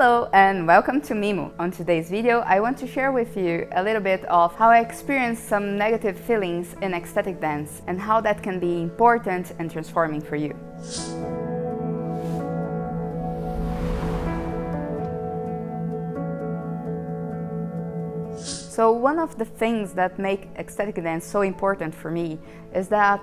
Hello and welcome to Mimo. On today's video, I want to share with you a little bit of how I experienced some negative feelings in ecstatic dance and how that can be important and transforming for you. So one of the things that make ecstatic dance so important for me is that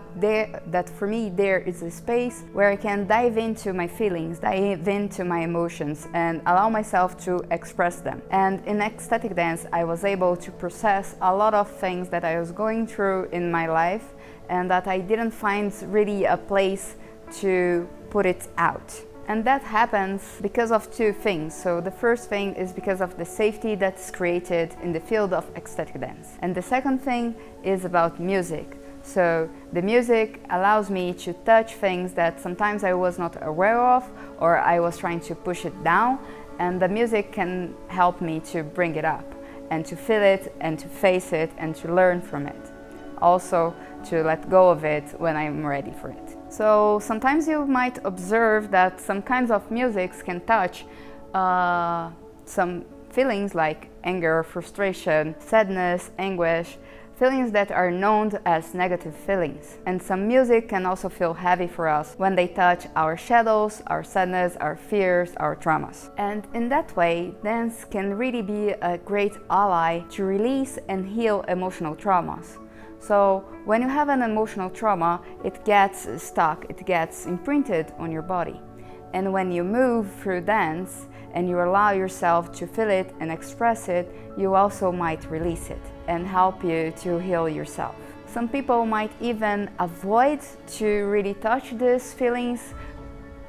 for me there is a space where I can dive into my feelings, dive into my emotions and allow myself to express them. And in ecstatic dance I was able to process a lot of things that I was going through in my life and that I didn't find really a place to put it out. And that happens because of two things. So the first thing is because of the safety that's created in the field of ecstatic dance. And the second thing is about music. So the music allows me to touch things that sometimes I was not aware of or I was trying to push it down. And the music can help me to bring it up and to feel it and to face it and to learn from it. Also to let go of it when I'm ready for it. So sometimes you might observe that some kinds of musics can touch some feelings like anger, frustration, sadness, anguish, feelings that are known as negative feelings. And some music can also feel heavy for us when they touch our shadows, our sadness, our fears, our traumas. And in that way, dance can really be a great ally to release and heal emotional traumas. So when you have an emotional trauma, it gets stuck, it gets imprinted on your body. And when you move through dance and you allow yourself to feel it and express it, you also might release it and help you to heal yourself. Some people might even avoid to really touch these feelings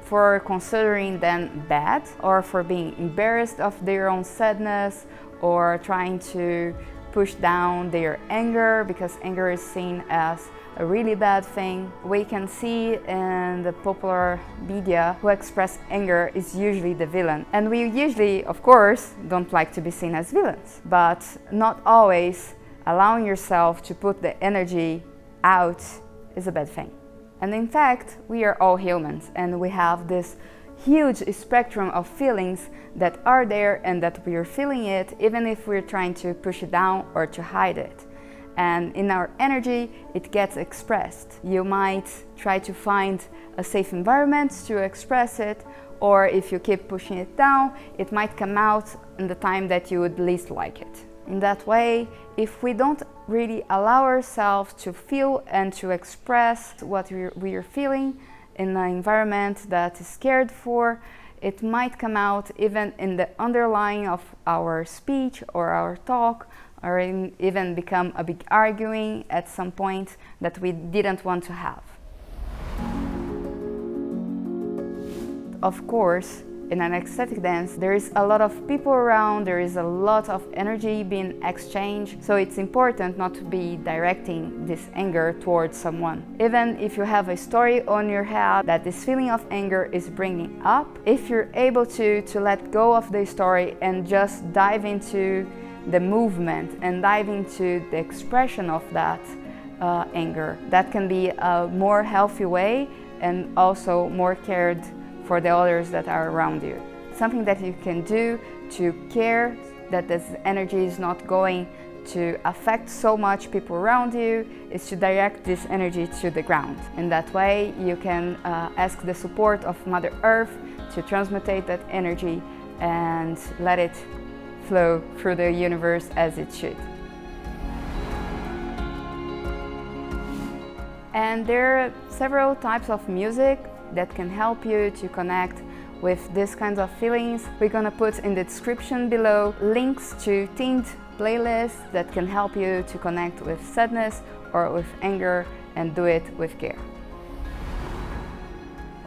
for considering them bad or for being embarrassed of their own sadness or trying to push down their anger because anger is seen as a really bad thing. We can see in the popular media who express anger is usually the villain. And we usually, of course, don't like to be seen as villains. But not always allowing yourself to put the energy out is a bad thing. And in fact, we are all humans and we have this huge spectrum of feelings that are there and that we are feeling it even if we're trying to push it down or to hide it. And in our energy, it gets expressed. You might try to find a safe environment to express it, or if you keep pushing it down, it might come out in the time that you would least like it. In that way, if we don't really allow ourselves to feel and to express what we are feeling in an environment that is cared for, it might come out even in the underlying of our speech or our talk, or even become a big arguing at some point that we didn't want to have. Of course, in an ecstatic dance, there is a lot of people around, there is a lot of energy being exchanged, so it's important not to be directing this anger towards someone. Even if you have a story on your head that this feeling of anger is bringing up, if you're able to let go of the story and just dive into the movement and dive into the expression of that anger, that can be a more healthy way and also more cared for the others that are around you. Something that you can do to care that this energy is not going to affect so much people around you is to direct this energy to the ground. In that way, you can ask the support of Mother Earth to transmutate that energy and let it flow through the universe as it should. And there are several types of music that can help you to connect with these kinds of feelings. We're gonna put in the description below links to themed playlists that can help you to connect with sadness or with anger and do it with care.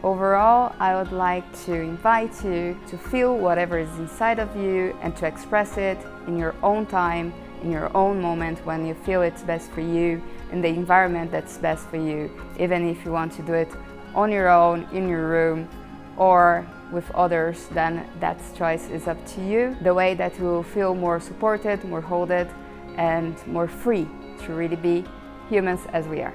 Overall, I would like to invite you to feel whatever is inside of you and to express it in your own time, in your own moment when you feel it's best for you, in the environment that's best for you, even if you want to do it on your own, in your room, or with others, then that choice is up to you. The way that you will feel more supported, more held, and more free to really be humans as we are.